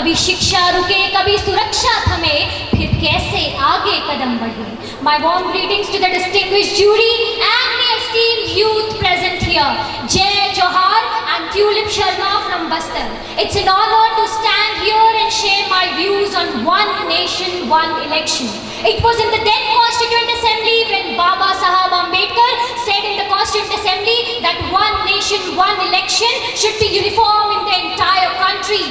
कभी शिक्षा रुके, कभी सुरक्षा थमे, फिर कैसे आगे कदम बढ़े। My warm greetings to the distinguished jury and the esteemed youth present here. Jai Johar and Tulip Sharma from Bastar. It's an honor to stand here and share my views on one nation, one election. It was in the then Constituent Assembly when Baba Sahab Ambedkar said in the Constituent Assembly that one nation, one election should be uniform in the entire country.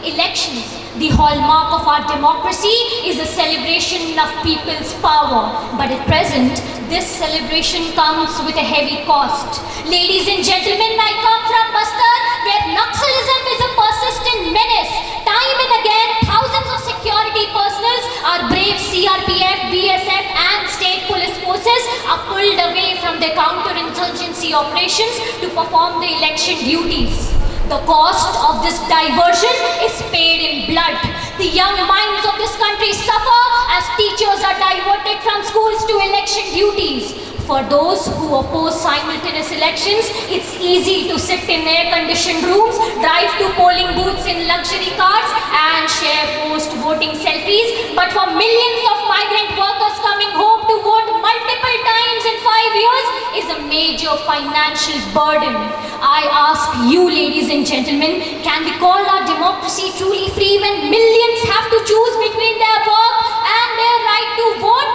Elections, the hallmark of our democracy, is a celebration of people's power. But at present, this celebration comes with a heavy cost. Ladies and gentlemen, I come from Bastar, where Naxalism is a persistent menace. Time and again, thousands of security personnel, our brave CRPF, BSF and state police forces are pulled away from their counter-insurgency operations to perform the election duties. The cost of this diversion is paid in blood. The young minds of this country suffer as teachers are diverted from schools to election duties. For those who oppose simultaneous elections, it's easy to sit in air-conditioned rooms, drive to polling booths in luxury cars and share post-voting selfies. But for millions of migrant workers coming home to vote multiple times in 5 years is a major financial burden. I ask you, ladies and gentlemen, can we call our democracy truly free when millions have to choose between their work and their right to vote?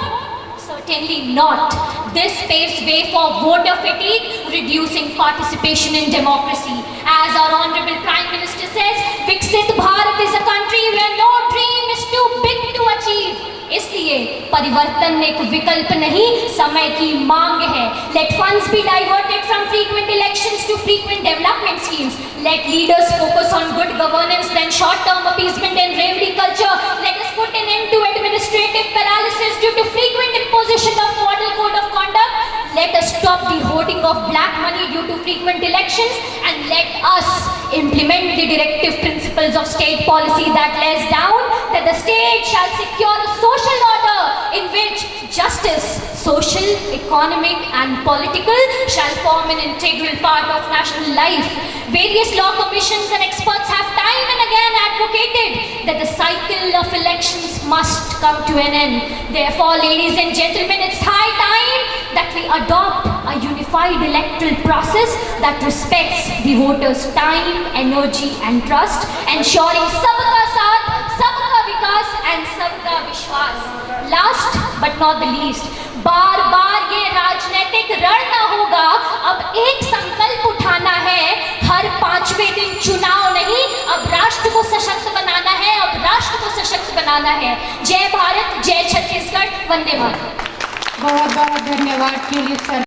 Certainly not. This paves way for voter fatigue, reducing participation in democracy. As our Honorable Prime Minister says, Viksit Bharat is a country where no dream is too big to achieve. इसलिए परिवर्तन एक विकल्प नहीं, समय की मांग है. Let funds be diverted from frequent elections to frequent development schemes. Let leaders focus on good governance than short-term appeasement and revenue culture. Let us put an end to administrative paralysis due to frequent imposition of model code of conduct. Let us stop the hoarding of black money due to frequent elections, and let us implement the directive principles of state policy that lays down that the state shall secure a social order in which justice, social, economic and political shall form an integral part of national life. Various law commissions and experts have time and again advocated that the cycle of elections must come to an end. Therefore, ladies and gentlemen, it's high time that we adopt a unified electoral process that respects the voters' time, energy and trust, ensuring sabka saath, sabka vikas and sabka vishwas. Last but not the least, बार बार ये राजनीतिक रण ना होगा, अब एक संकल्प उठाना है. हर 5वें दिन चुनाव नहीं, अब राष्ट्र को सशक्त बनाना है, अब राष्ट्र को सशक्त बनाना है. जय भारत, जय छत्तीसगढ़, वंदे मातरम. बहुत बहुत धन्यवाद के लिए सर.